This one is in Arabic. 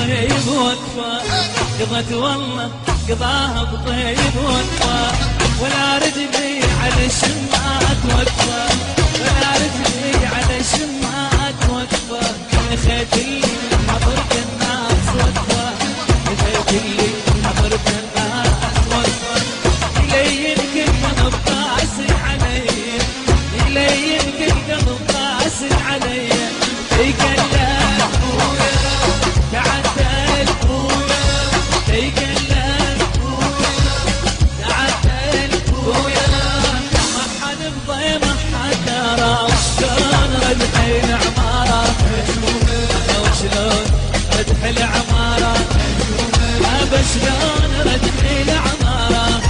بطيب وقفة، قضت والله قضاها بطيب وقفة، ولا رجلي على الشمعات وقفة، ولا رجلي على الشمعات وقفة، خيت اللي حضرت الناس وقفة، خيت اللي حضرت الناس وقفة، يلين كل قلب قاسي علي، يلين كل قلب قاسي علي، يكلم ابويا تعدل ابويا، يكلم ابويا تعدل ابويا، ما حد بضي ما حد درى شلون ردحي العمارة، وشلون ردحي العمارة، شلون ردحي العمارة،